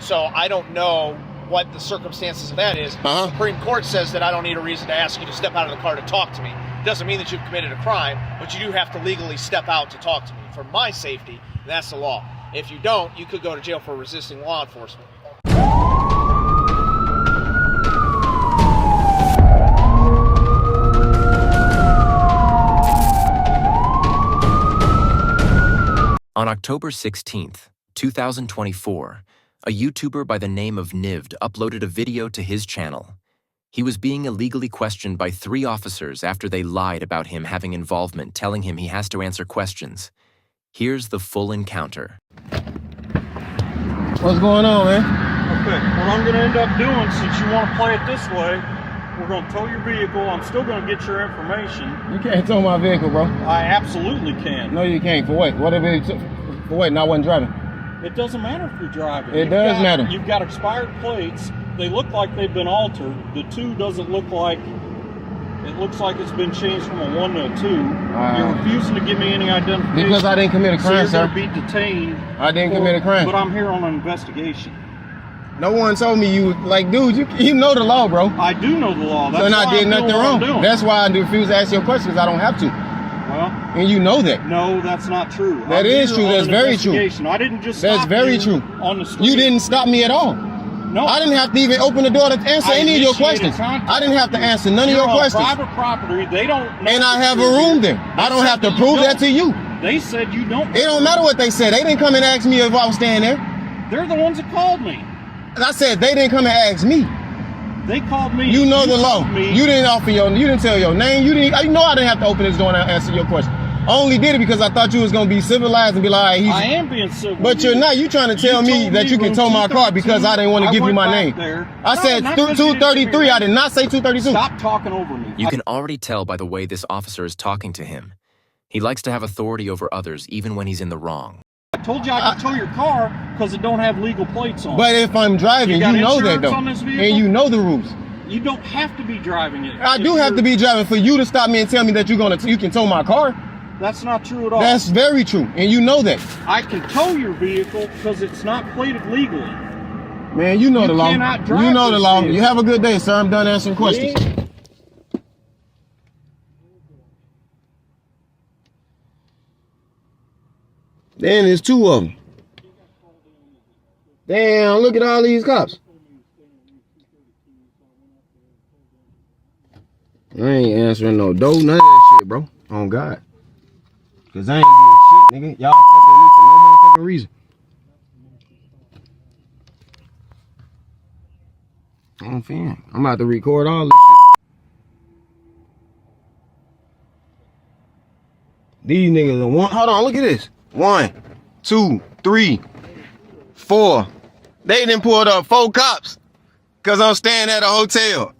So I don't know what the circumstances of that is. The Supreme Court says that I don't need a reason to ask you to step out of the car to talk to me. It doesn't mean that you've committed a crime, but you do have to legally step out to talk to me. For my safety, that's the law. If you don't, you could go to jail for resisting law enforcement. On October 16th, 2024, a YouTuber by the name of Nivd uploaded a video to his channel. He was being illegally questioned by 3 officers after they lied about him having involvement, telling him he has to answer questions. Here's the full encounter. What's going on, man? Okay, what I'm going to end up doing, since you want to play it this way, we're going to tow your vehicle. I'm still going to get your information. You can't tow my vehicle, bro. I absolutely can. No, you can't. For what? What if it, for what? And I wasn't driving. It doesn't matter if you're driving. It does matter. You've got expired plates. They look like they've been altered. The 2 doesn't look like, it looks like it's been changed from a 1 to a 2. You're refusing to give me any identification. Because I didn't commit a crime, so you're sir. going to be detained. I didn't commit a crime. But I'm here on an investigation. No one told me you, like, dude, you know the law, bro. I do know the law. That's and why I did nothing wrong. That's why I refuse to ask your questions. I don't have to. Well, and you know that. No, that's not true. That is true. That's very true. I didn't just That's stop very you true. On the street. You didn't stop me at all. No. I didn't have to even open the door to answer any of your questions. I didn't have to answer none of your questions. Private property. They don't know. And I have a room there. I don't have to prove that to you. They said you don't. It don't matter what they said. They didn't come and ask me if I was staying there. They're the ones that called me. I said they didn't come and ask me. They called me. You know the law. You didn't offer you didn't tell your name. You didn't. You know I didn't have to open this door and answer your question. I only did it because I thought you was gonna be civilized and be like, I am being civil. But you're not. You trying to tell me that you can tow my car because I didn't want to give you my name. I said 233. I did not say 232. Stop talking over me. You can already tell by the way this officer is talking to him. He likes to have authority over others even when he's in the wrong. I told you I could tow your car because it don't have legal plates on. But if I'm driving, you know that though. And you know the rules. You don't have to be driving it. I do have to be driving for you to stop me and tell me that you can tow my car. That's not true at all. That's very true, and you know that. I can tow your vehicle because it's not plated legally. Man, you know the law. You know the law. You have a good day, sir. I'm done answering questions. Then there's 2 of them. Damn, look at all these cops. I ain't answering no dough, none of that shit, bro. On God. Cause I ain't doing shit, nigga. Y'all fucking me for no motherfucking reason. I'm fan. I'm about to record all this shit. These niggas are one. Hold on, look at this. 1, 2, 3, 4. They done pulled up 4 cops. Cause I'm staying at a hotel.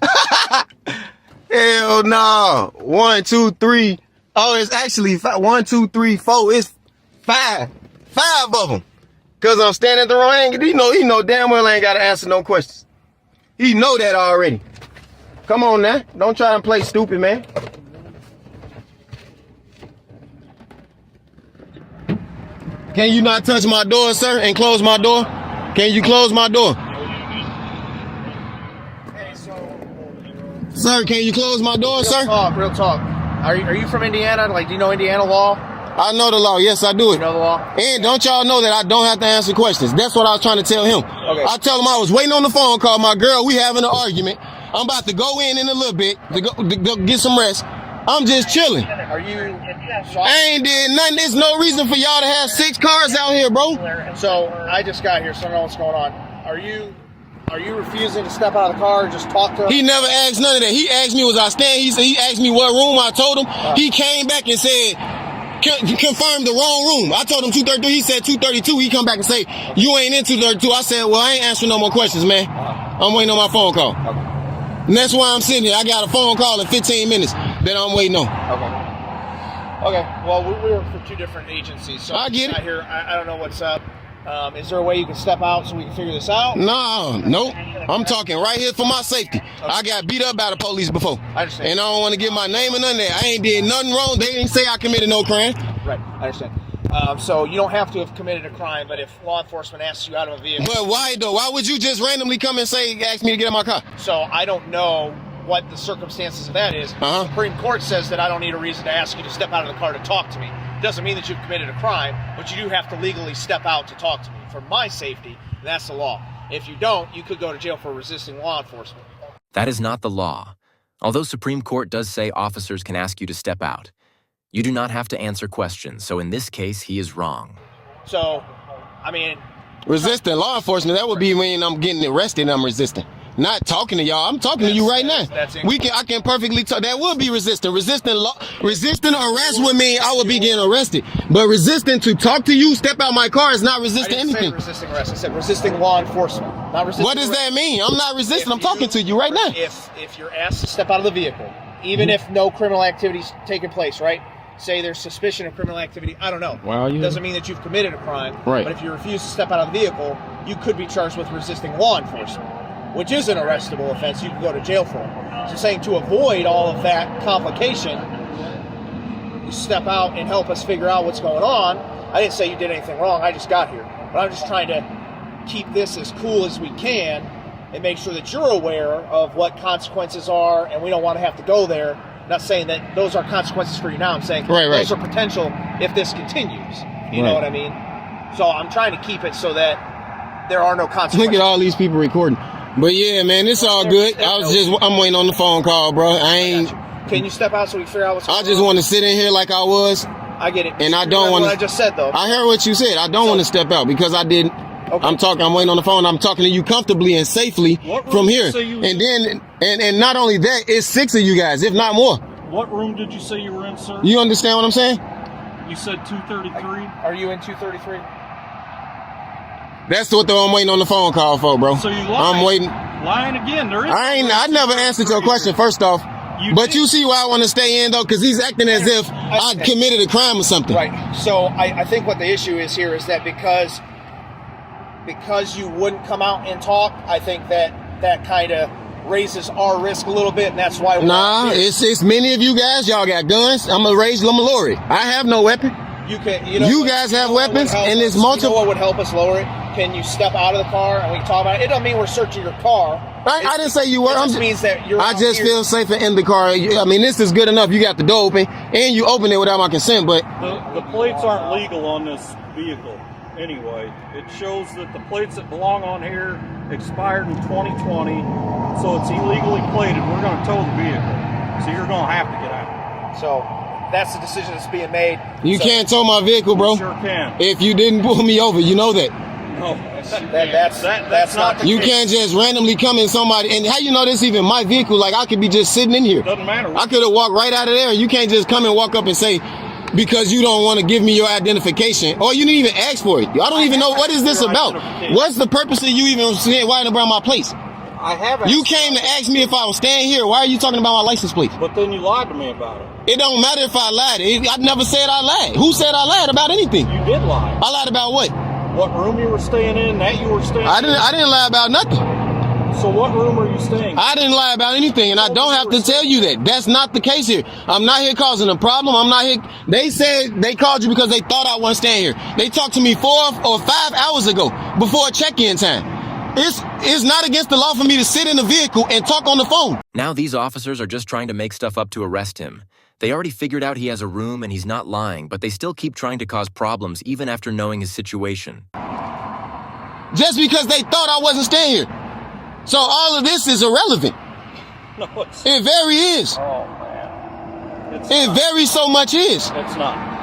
Hell no. 1, 2, 3. Oh, it's actually 1, 2, 3, 4. It's 5. 5 of them. Cause I'm standing at the wrong angle. He know damn well I ain't gotta answer no questions. He know that already. Come on now. Don't try and play stupid, man. Can you not touch my door, sir, and close my door? Can you close my door? Sir, can you close my door, sir? Real talk. Are you from Indiana? Like, do you know Indiana law? I know the law. Yes, I do it. You know the law? And don't y'all know that I don't have to answer questions? That's what I was trying to tell him. Okay. I tell him I was waiting on the phone call. My girl, we having an argument. I'm about to go in a little bit to go get some rest. I'm just chilling. Are you? I ain't did nothing. There's no reason for y'all to have 6 cars out here, bro. So I just got here, so I don't know what's going on. Are you refusing to step out of the car and just talk to him? He never asked none of that. He asked me, was I staying? He asked me what room. I told him. He came back and said, confirmed the wrong room. I told him 232. He said 232. He come back and say, you ain't in 232. I said, well, I ain't answering no more questions, man. I'm waiting on my phone call. Okay. And that's why I'm sitting here. I got a phone call in 15 minutes that I'm waiting on. Okay. Well, we work for 2 different agencies, so I get it. Here, I don't know what's up. Is there a way you can step out so we can figure this out? Nope. I'm talking right here for my safety. Okay. I got beat up by the police before. I understand. And I don't want to give my name or none of that. I ain't did nothing wrong. They didn't say I committed no crime. Right. I understand. So you don't have to have committed a crime, but if law enforcement asks you out of a vehicle... But why, though? Why would you just randomly come and ask me to get in my car? So I don't know what the circumstances of that is. The Supreme Court says that I don't need a reason to ask you to step out of the car to talk to me. It doesn't mean that you've committed a crime, but you do have to legally step out to talk to me. For my safety, that's the law. If you don't, you could go to jail for resisting law enforcement. That is not the law. Although Supreme Court does say officers can ask you to step out, you do not have to answer questions, so in this case, he is wrong. So, I mean... Resisting law enforcement, that would be when I'm getting arrested and I'm resisting. Not talking to y'all. I'm talking to you right now. I can perfectly talk. That would be resisting. Resisting arrest would mean I would be getting arrested. But resisting to talk to you, step out my car is not resisting anything. I didn't say resisting arrest. I said resisting law enforcement. Not resisting What does that mean? I'm not resisting. I'm talking to you right now. If you're asked to step out of the vehicle, even if no criminal activity's taking place, right? Say there's suspicion of criminal activity, I don't know. Well, it doesn't mean that you've committed a crime. Right. But if you refuse to step out of the vehicle, you could be charged with resisting law enforcement, which is an arrestable offense. You can go to jail for it. So saying to avoid all of that complication, you step out and help us figure out what's going on. I didn't say you did anything wrong. I just got here. But I'm just trying to keep this as cool as we can and make sure that you're aware of what consequences are, and we don't want to have to go there. I'm not saying that those are consequences for you now. I'm saying those are potential if this continues. You know what I mean? So I'm trying to keep it so that there are no consequences. Look at all these people recording. But yeah, man, it's all good. I'm waiting on the phone call, bro. Can you step out so we can figure out what's going on? I just want to sit in here like I was. I get it. And I don't want to. What I just said, though. I heard what you said. I don't want to step out because I didn't. Okay. I'm waiting on the phone. I'm talking to you comfortably and safely from here. And then, and not only that, it's 6 of you guys, if not more. What room did you say you were in, sir? You understand what I'm saying? You said 233? Are you in 233? That's what I'm waiting on the phone call for, bro. So you lying. I'm waiting. Lying again. There is. I never answered your question, first off. You see why I want to stay in, though? Because he's acting as if I committed a crime or something. Right. So I think what the issue is here is that because you wouldn't come out and talk, I think that kind of raises our risk a little bit, and that's why we're it's many of you guys. Y'all got guns. I'm gonna lower it. I have no weapon. You guys have weapons, and it's multiple. You know what would help us lower it? Can you step out of the car and we can talk about it? It doesn't mean we're searching your car. I didn't say you were. It just means that you're. I just feel safer in the car. I mean, this is good enough. You got the door open, and you open it without my consent. But the plates aren't legal on this vehicle. Anyway, it shows that the plates that belong on here expired in 2020, so it's illegally plated. We're going to tow the vehicle, so you're going to have to get out. So that's the decision that's being made. You can't tow my vehicle, bro. You sure can. If you didn't pull me over, you know that. No, that's not the You case. can't just randomly come in somebody, and how you know this even my vehicle? Like I could be just sitting in here. Doesn't matter. I could have walked right out of there. You can't just come and walk up and say, because you don't want to give me your identification, or you didn't even ask for it. I don't even know what is this about. What's the purpose of you even saying why around my place? I haven't. You came to ask me if I was staying here. Why are you talking about my license plate? But then you lied to me about it. It don't matter if I lied. I never said I lied. Who said I lied about anything? You did lie. I lied about what? What room you were staying in? That you were staying in? I didn't lie about nothing. So what room are you staying in? I didn't lie about anything, and I don't have to tell you that. That's not the case here. I'm not here causing a problem. I'm not here. They said they called you because they thought I wasn't staying here. They talked to me 4 or 5 hours ago before check-in time. It's not against the law for me to sit in the vehicle and talk on the phone. Now these officers are just trying to make stuff up to arrest him. They already figured out he has a room and he's not lying, but they still keep trying to cause problems even after knowing his situation. Just because they thought I wasn't staying here. So all of this is irrelevant. No, it very is. Oh, man. It very so much is. It's not.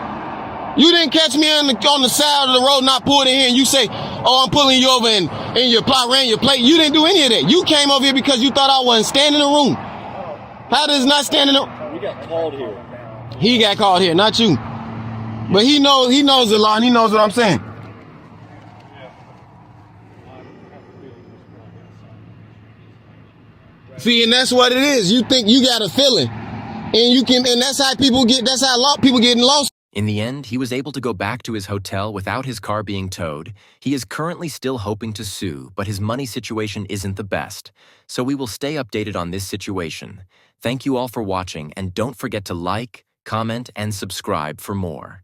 You didn't catch me on the side of the road, not pulled in here, and you say, oh, I'm pulling you over and your plot ran your plate. You didn't do any of that. You came over here because you thought I wasn't standing in the room. How does not stand in the room? We got called here. He got called here, not you. But he knows the law, and he knows what I'm saying. See, and that's what it is. You think you got a feeling, and that's how people get lost. In the end, he was able to go back to his hotel without his car being towed. He is currently still hoping to sue, but his money situation isn't the best. So we will stay updated on this situation. Thank you all for watching, and don't forget to like, comment, and subscribe for more.